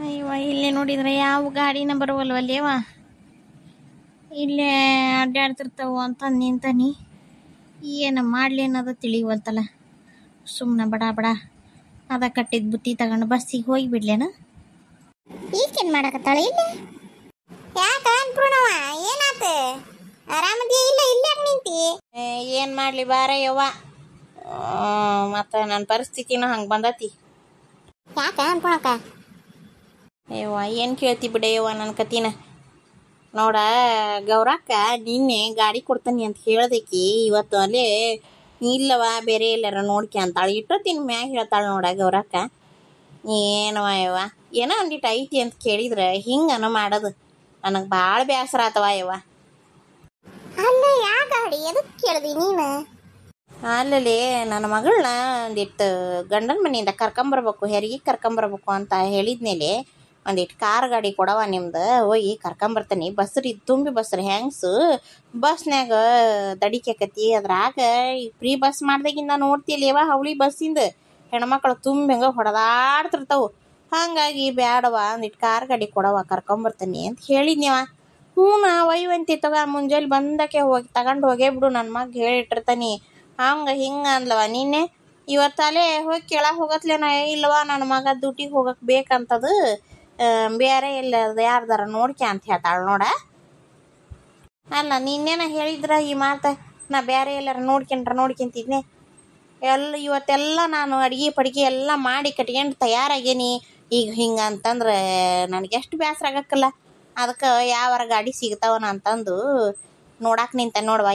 ಅಯ್ಯವ್ವ ಇಲ್ಲೇ ನೋಡಿದ್ರೆ ಯಾವ ಗಾಡಿನ ಬರುವಲ್ವಲ್ಲೇವ, ಇಲ್ಲೇ ಅಡ್ಡಾಡ್ತಿರ್ತಾವ ಅಂತ ನಿಂತಾನಿ. ಏನು ಮಾಡಲಿ ಅನ್ನೋದು ತಿಳಿಯುವಂತಲ್ಲ. ಸುಮ್ಮನೆ ಬಡ ಬಡ ಅದ ಕಟ್ಟಿದ ಬುತ್ತಿ ತಗೊಂಡು ಬಸ್ಸಿಗೆ ಹೋಗಿ ಬಿಡ್ಲೇನ. ಈಗೇನು ಮಾಡಕತ್ತಾಳೆ ಇಲ್ಲಿ? ಯಾಕ ಅನ್ಪೂರ್ಣವ ಏನಾತ? ಆರಾಮದಿ ಇಲ್ಲ ಇಲ್ಲೇ ನಿಂತಿ? ಏನು ಮಾಡಲಿ ಬಾರ ಯವ್ವ, ಮತ್ತು ನನ್ನ ಪರಿಸ್ಥಿತಿನೂ ಹಂಗೆ ಬಂದತಿ. ಯಾಕ ಅನ್ಪೂರ್ಣಕ್ಕ? ಯವ್ವ ಏನು ಕೇಳ್ತಿ ಬಿಡೆ ಯವ್ವ ನನ್ನ ಕತಿನ. ನೋಡ ಗೌರಕ್ಕ ನಿನ್ನೆ ಗಾಡಿ ಕೊಡ್ತಾನೆ ಅಂತ ಹೇಳ್ದಕ್ಕಿ ಇವತ್ತು ಅಲ್ಲೇ ಇಲ್ಲವ ಬೇರೆ ಎಲ್ಲಾರ ನೋಡ್ಕೆ ಅಂತಾಳೆ. ಇಟ್ಟೊತ್ತಿನ ಮ್ಯಾಗ ಹೇಳ್ತಾಳೆ ನೋಡ ಗೌರಕ್ಕ. ಏನವ ಯವ್ವ ಏನೋ ಒಂದಿಟ್ಟು ಐತಿ ಅಂತ ಕೇಳಿದ್ರೆ ಹಿಂಗನ ಮಾಡೋದು ನನಗೆ ಭಾಳ ಬೇಸರ ಆತವ ಯವ್ವ. ಅಲ್ಲ ಯಾ ಗಾಡಿ ಎದಕ್ಕೆ ಕೇಳ್ದಿ ನೀನು? ಅಲ್ಲಲ್ಲಿ ನನ್ನ ಮಗಳನ್ನ ಒಂದಿಟ್ಟು ಗಂಡನ ಮನೆಯಿಂದ ಕರ್ಕೊಂಬರ್ಬೇಕು, ಹೆರಿಗೆ ಕರ್ಕೊಂಬರ್ಬೇಕು ಅಂತ ಹೇಳಿದ್ಮೇಲೆ ಒಂದಿಟ್ಟು ಕಾರ್ ಗಾಡಿ ಕೊಡವ ನಿಮ್ದು, ಹೋಗಿ ಕರ್ಕೊಂಬರ್ತಾನೆ. ಬಸ್ರಿ ತುಂಬಿ ಬಸ್ರಿ ಹೆಂಗ್ಸು ಬಸ್ನ್ಯಾಗ ದಡಿಕೆಕತಿ. ಅದ್ರಾಗ ಈ ಫ್ರೀ ಬಸ್ ಮಾಡ್ದಾಗಿಂದ ನೋಡ್ತಿಲ್ಲೇವ ಹವಳಿ ಬಸ್ಸಿಂದ ಹೆಣ್ಮಕ್ಳು ತುಂಬಿ ಹಂಗೆ ಹೊಡೆದಾಡ್ತಿರ್ತಾವು. ಹಾಗಾಗಿ ಬ್ಯಾಡವ ಒಂದಿಟ್ಟು ಕಾರ್ ಗಾಡಿ ಕೊಡವ ಕರ್ಕೊಂಬರ್ತಾನೆ ಅಂತ ಹೇಳಿದ್ನಿವ. ಹ್ಞೂ ಒಯ್ಯುವಂತಿ ತಗ ಮುಂಜಾನೆ ಬಂದಕ್ಕೆ ಹೋಗಿ ತಗೊಂಡು ಹೋಗೇ ಬಿಡು ನನ್ನ ಮಗ ಹೇಳಿಟ್ಟಿರ್ತಾನೆ. ಹಂಗೆ ಹಿಂಗೆ ಅಂದ್ಲವ ನಿನ್ನೆ. ಇವತ್ತಲ್ಲೇ ಹೋಗಿ ಕೇಳಕ್ಕೆ ಹೋಗತ್ಲೇನ, ಇಲ್ವ ನನ್ನ ಮಗ ಡ್ಯೂಟಿಗೆ ಹೋಗಕ್ಕೆ ಬೇಕಂತದು, ಬೇರೆ ಎಲ್ಲ ಯಾರ್ದಾರ ನೋಡ್ಕೆ ಅಂತ ಹೇಳ್ತಾಳೆ ನೋಡ. ಅಲ್ಲ ನಿನ್ನೆನ ಹೇಳಿದ್ರ ಈ ಮಾತು, ನಾ ಬೇರೆ ಎಲ್ಲಾರ ನೋಡ್ಕೊಂತಿದ್ನೆ. ಇವತ್ತೆಲ್ಲ ನಾನು ಅಡುಗೆ ಪಡಿಗೆ ಎಲ್ಲ ಮಾಡಿ ಕಟ್ಕೊಂಡು ತಯಾರಾಗೇನಿ. ಈಗ ಹಿಂಗೆ ಅಂತಂದ್ರೆ ನನಗೆ ಎಷ್ಟು ಬೇಸರ ಆಗಕ್ಕಲ್ಲ. ಅದಕ್ಕೆ ಯಾವಾರ ಗಾಡಿ ಸಿಗ್ತಾವನ ಅಂತಂದು ನೋಡಕ್ಕೆ ನಿಂತ ನೋಡುವ.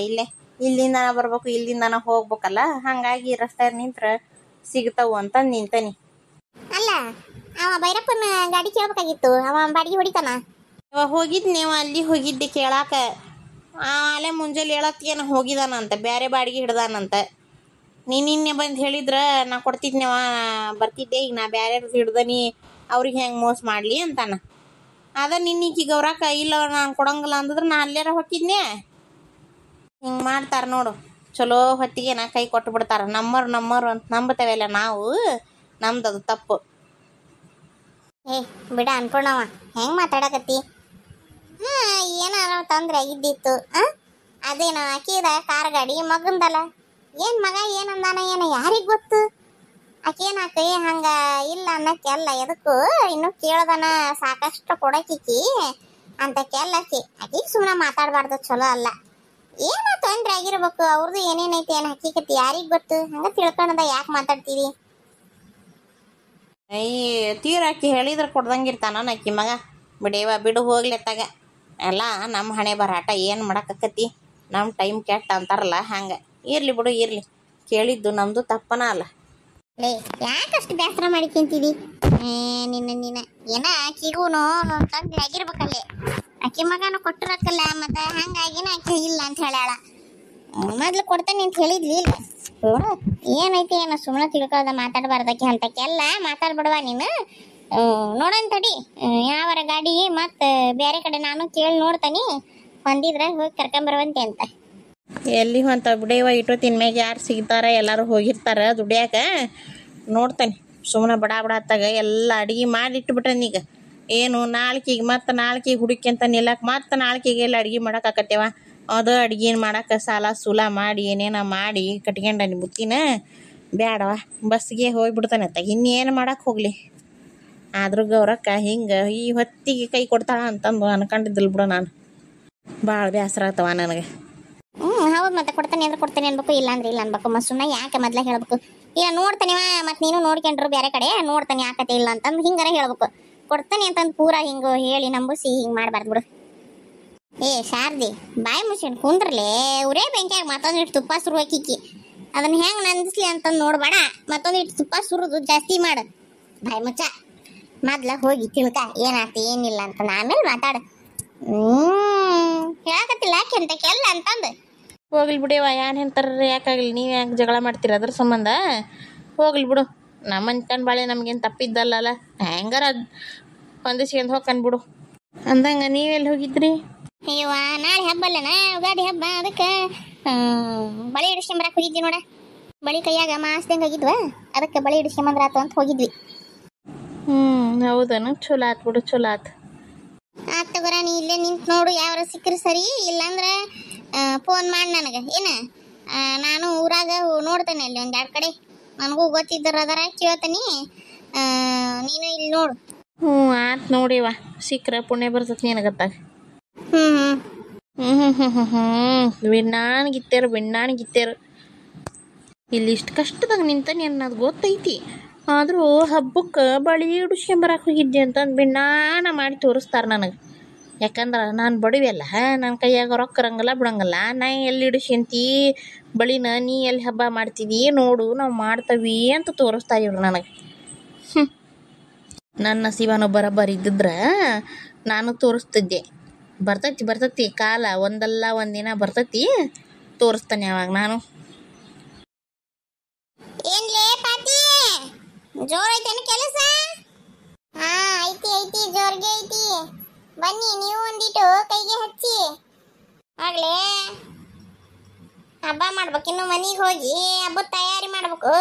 ಇಲ್ಲಿಂದನ ಬರ್ಬೇಕು, ಇಲ್ಲಿಂದನ ಹೋಗ್ಬೇಕಲ್ಲ, ಹಾಗಾಗಿ ರಸ್ತೆ ನಿಂತ್ರೆ ಸಿಗ್ತಾವು ಅಂತ ನಿಂತನಿ. ಅಲ್ಲ ಅವ ಭೈರಪ್ಪನ ಗಾಡಿ ಕೇಳ್ಬೇಕಾಗಿತ್ತು, ಅವ ಬಾಡಿಗೆ ಹೊಡಿತಾನ. ಇವಾಗ ಹೋಗಿದ್ನೇವ ಅಲ್ಲಿ ಹೋಗಿದ್ದೆ ಕೇಳಾಕ. ಅಲ್ಲೇ ಮುಂಜಾನೆ ಹೇಳತ್ಗೇನ ಹೋಗಿದಾನಂತ, ಬೇರೆ ಬಾಡಿಗೆ ಹಿಡ್ದಾನಂತ. ನಿನ್ನೆ ಬಂದು ಹೇಳಿದ್ರೆ ನಾ ಕೊಡ್ತಿದ್ನೇವ, ಬರ್ತಿದ್ದೆ. ಈಗ ನಾ ಬೇರೆ ಹಿಡ್ದನಿ, ಅವ್ರಿಗೆ ಹೆಂಗೆ ಮೋಸ ಮಾಡಲಿ ಅಂತಾನ. ಅದ ನಿನ್ನೀಕಿ ಗೌರಕ್ಕ ಇಲ್ಲ ನಾನು ಕೊಡಂಗಿಲ್ಲ ಅಂದಿದ್ರೆ ನಾ ಅಲ್ಲೇರ ಹೊಕ್ಕಿದ್ನೆ. ಹಿಂಗೆ ಮಾಡ್ತಾರೆ ನೋಡು, ಚಲೋ ಹೊತ್ತಿಗೆ ನಾ ಕೈ ಕೊಟ್ಟು ಬಿಡ್ತಾರೆ. ನಮ್ಮರು ಅಂತ ನಂಬತೇವಲ್ಲ ನಾವು, ನಮ್ದದು ತಪ್ಪು. ಏ ಬಿಡ ಅನ್ಪೂರ್ಣವ ಹೆಂಗೆ ಮಾತಾಡಕತ್ತಿ? ಏನಾರ ತೊಂದರೆ ಆಗಿದ್ದಿತ್ತು. ಅದೇನೋ ಅಕ್ಕಿದ ಕಾರ್ ಗಾಡಿ ಮಗಂದಲ್ಲ, ಏನು ಮಗ ಏನಂದಾನ ಏನೋ ಯಾರಿಗೆ ಗೊತ್ತು. ಆಕೇನಾಕಿ ಹಂಗ ಇಲ್ಲ ಅನ್ನಕ್ಕೆಲ್ಲ ಎದಕ್ಕೂ ಇನ್ನು ಕೇಳ್ದನ ಸಾಕಷ್ಟು ಕೊಡಕಿಕ್ಕಿ ಅಂತ ಕೆಲ್ಲಕ್ಕಿ ಆಕಿಗೆ ಸುಮ್ಮನೆ ಮಾತಾಡಬಾರ್ದು, ಚಲೋ ಅಲ್ಲ. ಏನೋ ತೊಂದರೆ ಆಗಿರ್ಬೇಕು, ಅವ್ರದ್ದು ಏನೇನೈತಿ ಏನು ಹಕ್ಕಿಕತಿ ಯಾರಿಗೆ ಗೊತ್ತು. ಹಂಗ ತಿಳ್ಕೊಂಡ ಯಾಕೆ ಮಾತಾಡ್ತೀವಿ? ತೀರಾಕಿ ಹೇಳಿದ್ರೆ ಕೊಡ್ದಂಗಿರ್ತಾನ ಅಕ್ಕಿ ಮಗ. ಬಿಡೇವ ಬಿಡು ಹೋಗ್ಲೆತ್ತಾಗ, ಎಲ್ಲ ನಮ್ಮ ಹಣೆ ಬರಾಟ, ಏನು ಮಾಡಕ್ಕತ್ತಿ, ನಮ್ಮ ಟೈಮ್ ಕೆಟ್ಟ ಅಂತಾರಲ್ಲ ಹಂಗೆ. ಇರಲಿ ಬಿಡು ಇರಲಿ, ಕೇಳಿದ್ದು ನಮ್ಮದು ತಪ್ಪನ ಅಲ್ಲ. ಲೇ ಯಾಕಷ್ಟು ಬೇಸರ ಮಾಡಿಕೊಂತೀವಿ? ನಿನ್ನ ಏನ ಆಕಿಗೂ ತೊಂದರೆ ಆಗಿರ್ಬೇಕಲ್ಲಿ. ಆಕಿ ಮಗನ ಕೊಟ್ಟಿರಕ್ಕಲ್ಲ, ಮತ್ತು ಹಂಗಾಗಿನ ಆಕೆ ಇಲ್ಲ ಅಂತ ಹೇಳ್ಯಾಳ. ಮೊದ್ಲು ಕೊಡ್ತಾನೆ ಅಂತ ಹೇಳಿದ್ವಿ ಇಲ್ಲ. ಏನೈತಿ ಏನೋ ಸುಮ್ಮನೆ ತಿಳ್ಕೊಳ್ದ ಮಾತಾಡಬಾರ್ದಕ್ಕೆ ಅಂತಕ್ಕೆಲ್ಲ ಮಾತಾಡ್ಬಿಡುವ ನೀನು. ನೋಡೋಣ ತಡಿ, ಯಾವರ ಗಾಡಿ ಮತ್ತು ಬೇರೆ ಕಡೆ ನಾನು ಕೇಳಿ ನೋಡ್ತಾನೆ, ಹೊಂದಿದ್ರೆ ಹೋಗಿ ಕರ್ಕೊಂಬರುವಂತೆ ಅಂತ. ಎಲ್ಲಿ ಹೊಂತ ಬಿಡೇವ, ಇಟ್ಟೊತ್ತಿನ ಮ್ಯಾಗ ಯಾರು ಸಿಗ್ತಾರ, ಎಲ್ಲರೂ ಹೋಗಿರ್ತಾರೆ ದುಡಿಯಾಕ. ನೋಡ್ತಾನೆ ಸುಮ್ಮನೆ ಬಡ ಹತ್ತಾಗ ಎಲ್ಲ ಅಡುಗೆ ಮಾಡಿ ಇಟ್ಬಿಟ್ಟಾನೀಗ. ಏನು ನಾಲ್ಕಿಗೆ ಮತ್ತು ಹುಡುಕಿ ಅಂತ ನಿಲ್ಲಕ್ಕೆ ಮತ್ತು ನಾಲ್ಕಿಗೆಲ್ಲ ಅಡುಗೆ ಮಾಡೋಕ್ಕಾಕತ್ತೇವ. ಅದು ಅಡುಗೆ ಮಾಡಕ್ಕೆ ಸಾಲ ಸೂಲ ಮಾಡಿ ಏನೇನ ಮಾಡಿ ಕಟ್ಕೊಂಡನಿ ಬುತ್ತಿನ. ಬೇಡವ ಬಸ್ಗೆ ಹೋಗಿಬಿಡ್ತಾನೆ ಅತ್ತ, ಇನ್ನೇನು ಮಾಡಕ್ಕೆ ಹೋಗಲಿ. ಆದರೂ ಗೌರಕ್ಕ ಹಿಂಗೆ ಈ ಹೊತ್ತಿಗೆ ಕೈ ಕೊಡ್ತಾಳ ಅಂತಂದು ಅನ್ಕೊಂಡಿದ್ದಿಲ್ಲ ಬಿಡು ನಾನು. ಭಾಳ ಬೇಸರ ಆಗ್ತವ ನನಗೆ. ಹೌದು, ಮತ್ತೆ ಕೊಡ್ತಾನೆ ಅಂದ್ರೆ ಕೊಡ್ತಾನೆ ಅನ್ಬೇಕು, ಇಲ್ಲ ಅಂದ್ರೆ ಇಲ್ಲ ಅನ್ಬೇಕು. ಮತ್ತು ಸುಮ್ಮನೆ ಯಾಕೆ ಮೊದ್ಲೇ ಹೇಳ್ಬೇಕು? ಇಲ್ಲ ನೋಡ್ತಾನೆವ ಮತ್ತು ನೀನು ನೋಡ್ಕೊಂಡ್ರು ಬೇರೆ ಕಡೆ ನೋಡ್ತಾನೆ ಯಾಕತೆ ಇಲ್ಲ ಅಂತಂದು ಹಿಂಗಾರ ಹೇಳ್ಬೇಕು. ಕೊಡ್ತಾನೆ ಅಂತಂದು ಪೂರಾ ಹಿಂಗೆ ಹೇಳಿ ನಂಬಿಸಿ ಹಿಂಗೆ ಮಾಡಬಾರ್ದು ಬಿಡು. ಏ ಶಾರದಿ ಬಾಯಿ ಮುಚ್ಚಿಟ್ಟು ಕುಂದ್ರಲೇ, ಉರೇ ಬೆಂಕಿಯಾಗ ಮತ್ತೊಂದಿಟ್ಟು ತುಪ್ಪ ಸುರು ಹಾಕಿಕ್ಕಿ ಅದನ್ನ ಹೆಂಗೆ ನಂದಿಸ್ಲಿ ಅಂತಂದು ನೋಡ್ಬೇಡ. ಮತ್ತೊಂದಿಟ್ಟು ತುಪ್ಪ ಸುರಿದು ಜಾಸ್ತಿ ಮಾಡು. ಬಾಯಿ ಮುಚ್ಚ, ಮೊದ್ಲ ಹೋಗಿ ತಿಳ್ಕ ಏನಾಗ್ತಿ ಏನಿಲ್ಲ ಅಂತ ಆಮೇಲೆ ಮಾತಾಡು. ಹೇಳಕತ್ತಿಲ್ಲ ಯಾಕೆ ಅಂತ ಕೆಲ್ಲ ಅಂತಂದು. ಹೋಗ್ಲಿ ಬಿಡೇವ, ಏನು ಹೇಳ್ತಾರ ಯಾಕಾಗಲಿ, ನೀವು ಯಾಕೆ ಜಗಳ ಮಾಡ್ತೀರ ಅದ್ರ ಸಂಬಂಧ? ಹೋಗ್ಲಿ ಬಿಡು, ನಮ್ಮ ಅನ್ಕಂಡು ಬಾಳೆ ನಮಗೇನು ತಪ್ಪಿದ್ದಲ್ಲ, ಹೆಂಗಾರ ಹೊಂದಿಸ್ಕೊಂಡು ಹೋಗ್ಕಂಡು ಅಂದಂಗೆ ನೀವೆಲ್ಲಿ ಹೋಗಿದ್ರಿ? ಅಯ್ಯವ್ವ ನಾಳೆ ಹಬ್ಬ ಅಲ್ಲನ, ಯುಗಾದಿ ಹಬ್ಬ, ಅದಕ್ಕೆ ಬಳೆ ಹಿಡಿಸ್ಕೊಂಬರಕ್ಕೆ ಹೋಗಿದ್ವಿ ನೋಡ. ಬಳಿ ಕೈಯಾಗ ಮಾಸ್ದಂಗೆ ಆಗಿದ್ವ, ಅದಕ್ಕೆ ಬಳಿ ಇಡಿಸ್ಕೊಂಬಂದ್ರಾತು ಅಂತ ಹೋಗಿದ್ವಿ. ಹೌದನ, ಚಲೋ ಆತ್ ಬಿಡು, ಚಲೋ ಆತ್. ಆತ್ ತಗೋರ, ನೀ ಇಲ್ಲೇ ನಿಂತು ನೋಡು, ಯಾವ್ರ ಸಿಕ್ಕರೆ ಸರಿ, ಇಲ್ಲಾಂದ್ರೆ ಫೋನ್ ಮಾಡಿ ನನಗೆ ಏನ. ನಾನು ಊರಾಗ ನೋಡ್ತೇನೆ ಅಲ್ಲಿ ಒಂದೆರಡು ಕಡೆ, ನನಗೂ ಗೊತ್ತಿದ್ದರ ಅದರ ಕೇಳ್ತೀನಿ. ನೀನು ಇಲ್ಲಿ ನೋಡು. ಆತ್ ನೋಡಿವ, ಸಿಕ್ಕ್ರ ಪುಣ್ಯ ಬರ್ತೈತಿ ನಿನಗತ್ತಾಗ. ಬಿಣ್ಣಾಣಿಗಿತ್ತೇರು ಇಲ್ಲಿ ಇಷ್ಟು ಕಷ್ಟದಾಗ ನಿಂತಾನೆ ಅನ್ನೋದು ಗೊತ್ತೈತಿ. ಆದರೂ ಹಬ್ಬಕ್ಕೆ ಬಳಿ ಇಡಿಸ್ಕೊಂಬರಕ್ಕೆ ಹೋಗಿದ್ದೆ ಅಂತಂದು ಬಿಣ್ಣಾಣ ಮಾಡಿ ತೋರಿಸ್ತಾರೆ ನನಗೆ. ಯಾಕಂದ್ರೆ ನಾನು ಬಡವೆಲ್ಲ, ನನ್ನ ಕೈಯಾಗ ರೊಕ್ಕ ಇರಂಗಿಲ್ಲ ಬಿಡಂಗಿಲ್ಲ. ನಾ ಎಲ್ಲಿ ಇಡಿಸ್ಕೊಂತಿ ಬಳಿನ, ನೀ ಎಲ್ಲಿ ಹಬ್ಬ ಮಾಡ್ತಿದ್ದೀ ನೋಡು, ನಾವು ಮಾಡ್ತೀವಿ ಅಂತ ತೋರಿಸ್ತಾ ಇವ್ರು ನನಗೆ. ನನ್ನ ನಸೀಬನೂ ಬರೋಬ್ಬರಿ ಇದ್ದಿದ್ರೆ ನಾನು ತೋರಿಸ್ತಿದ್ದೆ. ಬರ್ತೈತಿ ಕಾಲ, ಒಂದಲ್ಲ ಒಂದಿನ ಬರ್ತೈತಿ, ತೋರಿಸ್ತಾನೆ ಅವಾಗ ನಾನು. ಏನ್ಲೇ ಪಾತಿ, ಜೋರ್ ಐತೇನು ಕೆಲಸ? ಐತಿ ಜೋರ್ಗೆ ಐತಿ. ಬನ್ನಿ ನೀವು ಒಂದಿಟ್ಟು ಕೈಗೆ ಹಚ್ಚಿ. ಆಗ್ಲೇ ಹಬ್ಬ ಮಾಡ್ಬೇಕಿನ್ನು, ಮನೆಗೆ ಹೋಗಿ ಹಬ್ಬದ ತಯಾರಿ ಮಾಡ್ಬೇಕು.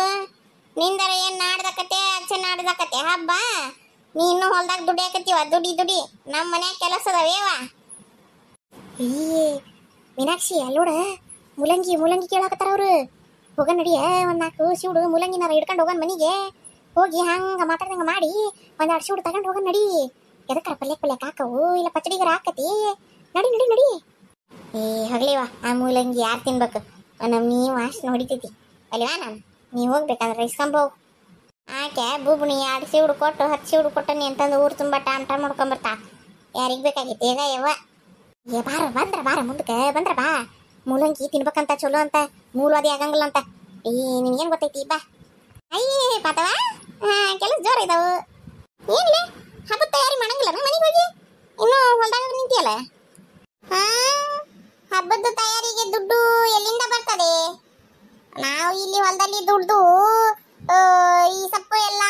ನಿಂದರ ಏನ್ ನಾಡ್ದಕತೆ ಅಚ್ಚೆ ನಾಡ್ದಕತೆ ಹಬ್ಬ. ನೀ ಇನ್ನೂ ಹೊಲ್ದಾಗ ದುಡಿಯಾಕತ್ತೀವ, ದುಡಿ ನಮ್ಮ ಮನ್ಯಾಗ ಕೆಲಸ ಅದಾವೇವ. ಮೀನಾಕ್ಷಿ ಅಲ್ಲೋಡ, ಮುಲಂಗಿ ಕೇಳಾಕತ್ತಾರ ಅವ್ರು. ಹೋಗ ನಡಿಯ, ಒಂದ್ 4 ಶಿವುಡು ಮುಲಂಗಿನಾರ ಹಿಡ್ಕೊಂಡು ಹೋಗೋಣ ಮನಿಗೆ. ಹೋಗಿ ಹಂಗ ಮಾತಾಡ್ದಂಗ ಮಾಡಿ ಒಂದೆರಡು ಶಿವುಡು ತಗೊಂಡು ಹೋಗೋಣ ನಡಿ. ಎದಕ್ಕಾರ ಪಲ್ಯಕ್ಕೆ ಹಾಕವು, ಇಲ್ಲ ಪಚ್ಚಡಿಗರ ಹಾಕತಿ. ನಡಿ. ಹಗ್ಲಿವಾ, ಆ ಮೂಲಂಗಿ ಯಾರು ತಿನ್ಬೇಕು? ನಮ್ ವಾಸ್ ನೋಡಿತೈತಿ ಅಲ್ವಾ. ನೀ ಹೋಗ್ಬೇಕಂದ್ರೆ ಇಸ್ಕೊಂಬೋಗು. ಆಕೆ ಬೂಬುಣಿ 2 ಶಿವುಡು ಕೊಟ್ಟು 10 ಶಿವುಡು ಕೊಟ್ಟನಿ ಅಂತಂದು ಊರು ತುಂಬ ಟಾಮ್ ಮಾಡ್ಕೊಂಬರ್ತಾ. ಯಾರಿಗೆ ಬೇಕಾಗಿತ್ತು ಈಗ ಯವ್ವ? ಬಾರ ಮುಂದಕ್ಕೆ ಬಂದ್ರ ಬಾ. ಮೂಲಂಗಿ ತಿನ್ಬೇಕಂತ ಚಲೋ ಅಂತ, ಮೂಲವಾದಿ ಆಗಂಗಿಲ್ಲ ಅಂತ. ನಿನ್ಗೇನು ಗೊತ್ತೈತಿ ಬಾ. ಅಯ್ಯೇ ಪಾತವ, ಕೆಲಸ ಜೋರ ಇದಾವು. ಏನಿಲ್ಲ, ಹಬ್ಬದ ತಯಾರಿ ಮಾಡಂಗಿಲ್ಲ ಮನೆಗೆ ಹೋಗಿ, ಇನ್ನೂ ಹೊಲ್ದಾಗ ನಿಂತಿಯಲ್ಲ. ಹಬ್ಬದ ತಯಾರಿಗೆ ದುಡ್ಡು ಎಲ್ಲಿಂದ ಬರ್ತದೆ? ನಾವು ಇಲ್ಲಿ ಹೊಲದಲ್ಲಿ ದುಡ್ದು ಈ ಸೊಪ್ಪು ಎಲ್ಲ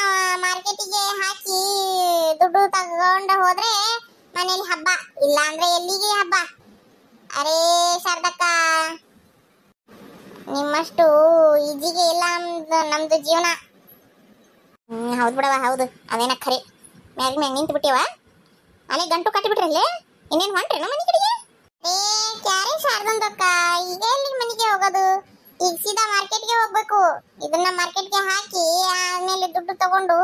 ಮಾರ್ಕೆಟಿಗೆ ಹಾಕಿ ದುಡ್ಡು ತಗೊಂಡು ಹೋದ್ರೆ ಮನೇಲಿ ಹಬ್ಬ, ಇಲ್ಲ ಅಂದ್ರೆ ಎಲ್ಲಿಗೆ ಹಬ್ಬ? ಅರೇ ಶಾರದಕ್ಕ, ನಿಮ್ಮಷ್ಟು ಈಜಿಗೆ ಇಲ್ಲ ನಮ್ದು ಜೀವನ. ಹೌದು ಬಿಡವ, ಹೌದು, ಅದೇನ ಖರೆ. ಮ್ಯಾಗ ನಿಂತು ಬಿಟ್ಟಿವ, ಅಲ್ಲೇ ಗಂಟು ಕಟ್ಟಿಬಿಟ್ರಲ್ಲಿ. ಇನ್ನೇನು ಹೊಂಟ್ರಿ ನಮ್ಮ ಮನೆ ಕಡೆಗೆ? ಕ್ಯಾರೆ ಶಾರದಕ್ಕ, ಈಗ ಎಲ್ಲಿ ಮನೆಗೆ ಹೋಗೋದು? ಈಗ ಸೀದಾ ಮಾರ್ಕೆಟ್ಗೆ ಹೋಗ್ಬೇಕು. ಇದನ್ನ ಮಾರ್ಕೆಟ್ಗೆ ಹಾಕಿ ಆಮೇಲೆ ದುಡ್ಡು ತಗೊಂಡು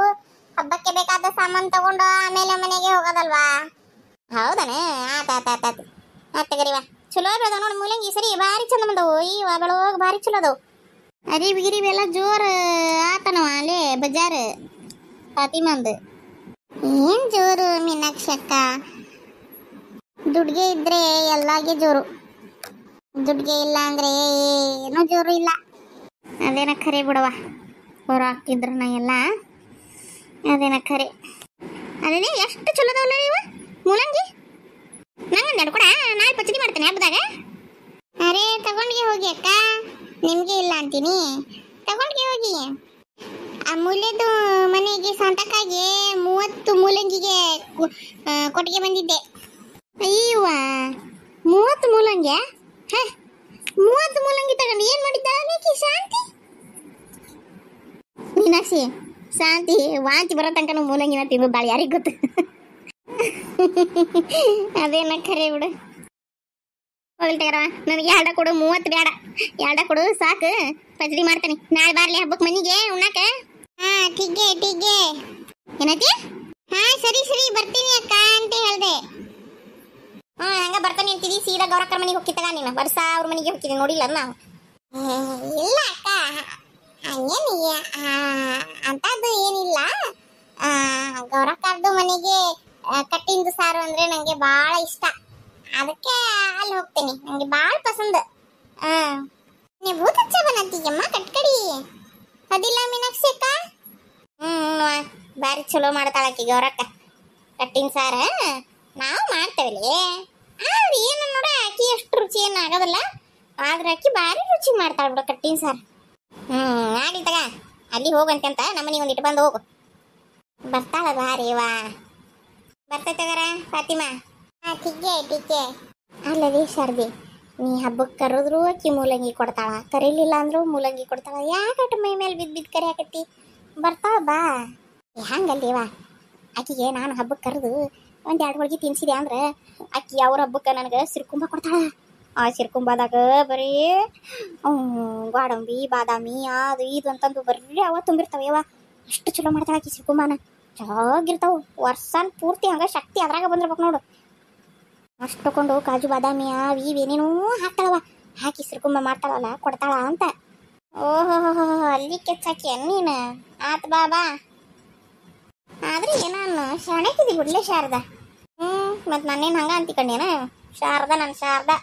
ಹಬ್ಬಕ್ಕೆ ಬೇಕಾದ ಸಾಮಾನು ತಗೊಂಡು ಆಮೇಲೆ ಮನೆಗೆ ಹೋಗೋದಲ್ವಾ? ಹೌದಾನೆ, ಆತಗರಿವ. ಚಲೋ ಬೆಳೆದ ನೋಡಿ ಮೂಲಂಗಿ, ಸರಿ ಭಾರಿ ಚಂದ ಬಂದವು. ಈ ಬೆಳೋಗ ಭಾರಿ ಚಲೋ ಅದಾವು. ಅರಿವಿ ಎಲ್ಲ ಜೋರು ಆತನವ ಅಲ್ಲೇ ಬಜಾರ್ ಫಾತಿಮಂದು. ಏನ್ ಜೋರು ಮೀನಾಕ್ಷಿ ಅಕ್ಕ, ದುಡ್ಗೆ ಇದ್ರೆ ಎಲ್ಲಾಗೆ ಜೋರು, ದುಡ್ಗೆ ಇಲ್ಲ ಅಂದ್ರೆ ಏನೂ ಜೋರು ಇಲ್ಲ. ಅದೇನ ಖರೆ ಬಿಡವ, ಹೊರ ಹಾಕಿದ್ರ ನಾ ಎಲ್ಲ ಅದೇನ ಖರೆ. ಅದೇ ಎಷ್ಟು ಚಲೋ ಅದಾವಲ್ಲ ಇವ ಮೂಲಂಗಿ. ನಂಗೊಂದೆರಡು ಕೂಡ ನಾಳೆ ಪಚ್ಚಡಿ ಮಾಡ್ತೇನೆ ಹಬ್ಬದಾಗ. ಅರೇ ತಗೊಂಡ್ಗೆ ಹೋಗಿ ಅಕ್ಕ, ನಿಮ್ಗೆ ಇಲ್ಲ ಅಂತೀನಿ, ತಗೊಂಡ್ಗೆ ಹೋಗಿ. ಆ ಮೂಲ್ಯದ ಮನೆಗೆ ಸಂತಕ್ಕಾಗಿ 30 ಮೂಲಂಗಿಗೆ ಕೊಟ್ಟಿಗೆ ಬಂದಿದ್ದೆ. ಅಯ್ಯವ್ವ, 30 ಮೂಲಂಗಿ? 30 ಮೂಲಂಗಿ ತಗೊಂಡು ಏನ್ ಮಾಡಿದ್ದಾಳೆ ಶಾಂತಿ? ಮೀನಾಕ್ಷಿ, ಶಾಂತಿ ವಾಂತಿ ಬರೋ ತನಕ ಮೂಲಂಗಿನ ತಿನ್ನೋದಾಳೆ, ಯಾರಿಗೆ ಗೊತ್ತು? ಅದೇನ ಖರೆ ಬಿಡು. ಹೋಗ್ಲಿಟ್ಟವ, ನನಗೆ 2 ಕೊಡು, 30 ಬೇಡ, 2 ಕೊಡು ಸಾಕು, ಪಚಡಿ ಮಾಡ್ತಾನೆ. ನಾಳೆ ಬಾರ್ಲಿ ಹಬ್ಬಕ್ಕೆ ಮನಿಗೆ ಉಣ್ಣಾಕ. ಟಿಗ್ಗೆ ಏನತಿ? ಸರಿ ಬರ್ತೀನಿ ಅಕ್ಕ ಅಂತ ಹೇಳ್ದೆ. ಹಂಗ ಬರ್ತಾನೆ ಅಂತೀವಿ. ಸೀದಾ ಗೌರಕ್ಕರ ಮನೆಗೆ ಹೋಗಿತ್ತಾಗ ನೀನು ವರ್ಷ ಅವ್ರ ಮನೆಗೆ ಹೋಗ್ತೀನಿ ನೋಡಿಲ್ಲ ನಾವು. ಇಲ್ಲ ಅಕ್ಕ, ಹಂಗೇನು ಅಂತದ್ದು ಏನಿಲ್ಲ. ಗೌರಕ್ಕರ್ದು ಮನೆಗೆ ಕಟ್ಟಿಂದು ಸಾರು ಅಂದ್ರೆ ನಂಗೆ ಭಾಳ ಇಷ್ಟ, ಅದಕ್ಕೆ ಅಲ್ಲಿ ಹೋಗ್ತೇನೆ. ನಂಗೆ ಭಾಳ ಪಸಂದ. ನೀವು ಭೂತ ಹಚ್ಚ ಬಂತೀಯಮ್ಮ ಕಟ್ಕಡಿ ಅದಿಲ್ಲ ಮೀನಾಕ್ಷಿ ಅಕ್ಕ? ಭಾರಿ ಚಲೋ ಮಾಡ್ತಾಳಕಿ ಗೌರಕ್ಕ ಕಟ್ಟಿನ ಸಾರ. ನಾವು ಮಾಡ್ತೇವಲ್ಲಿ, ಆದ್ರೆ ಏನು ನೋಡ ಅಕ್ಕಿ ಅಷ್ಟು ರುಚಿ ಏನು ಆಗೋದಿಲ್ಲ, ಆದ್ರೆ ಅಕ್ಕಿ ಭಾರಿ ರುಚಿ ಮಾಡ್ತಾಳ ಬಿಡು ಕಟ್ಟಿನ ಸಾರು. ಆಡಿ ತಗ, ಅಲ್ಲಿ ಹೋಗಂತೆ ಅಂತ ನಮ್ಮನಿಗೆ ಒಂದಿಟ್ಟು ಬಂದು ಹೋಗು. ಬರ್ತಾಳ ಭಾರಿ ವಾ, ಬರ್ತೈತಗಾರ ಫಾತಿಮಾ. ಟಿಕ್ಕೆ ಅಲ್ಲವೇ ಶಾರದೆ, ನೀ ಹಬ್ಬಕ್ಕೆ ಕರೆದ್ರು ಆಕಿ ಮೂಲಂಗಿ ಕೊಡ್ತಾಳ, ಕರೀಲಿಲ್ಲ ಅಂದ್ರೂ ಮೂಲಂಗಿ ಕೊಡ್ತಾಳ. ಯಾಕಟ್ಟು ಮೈ ಮೇಲೆ ಬಿದ್ದು ಕರಿಯಾಕತ್ತಿ? ಬರ್ತಾಳ ಬಾ. ಹಂಗಲ್ಲೇವಾ, ಆಕಿಗೆ ನಾನು ಹಬ್ಬಕ್ಕೆ ಕರೆದು ಒಂದೆರಡು ಹೋಳಿಗೆ ತಿನ್ಸಿದೆ ಅಂದ್ರೆ ಆಕಿ ಅವ್ರ ಹಬ್ಬಕ್ಕೆ ನನಗೆ ಸಿರ್ಕುಂಬ ಕೊಡ್ತಾಳ. ಆ ಸಿರ್ಕುಂಬದಾಗ ಬರೀ ಗೋಡಂಬಿ ಬಾದಾಮಿ ಅದು ಇದು ಅಂತಂದು ಬರೀ ಅವ ತುಂಬಿರ್ತಾವ. ಅಷ್ಟು ಚಲೋ ಮಾಡ್ತಾಳ ಆಕಿ ಸಿರ್ಕುಂಬನ. ಚೆನ್ನಾಗಿರ್ತಾವ. ವರ್ಷನ್ ಪೂರ್ತಿ ಹಂಗೆ ಶಕ್ತಿ ಅದ್ರಾಗ ಬಂದಿರ್ಬೇಕು ನೋಡು. ಅಷ್ಟು ತಗೊಂಡು ಕಾಜು ಬಾದಾಮಿ ಇವೇನೇನೋ ಹಾಕ್ತಾಳವ, ಹಾಕಿ ಸಿರ್ಕುಂಬ ಮಾಡ್ತಾಳಲ್ಲ ಕೊಡ್ತಾಳ ಅಂತ. ಓಹೋ ಅಲ್ಲಿ ಕೆಚ್ಚಾಕಿ ನೀನು. ಆತ್ ಬಾ ಬಾ. ಆದ್ರೆ ನಾನು ಶಾಣೆಕಿದಿ ಬಿಡ್ಲೆ ಶಾರದಾ. ಮತ್ತು ನಾನೇನು ಹಂಗ ಅಂತಿಕೊಂಡೇನ? ಶಾರದಾ ನನ್ನ ಶಾರದಾ.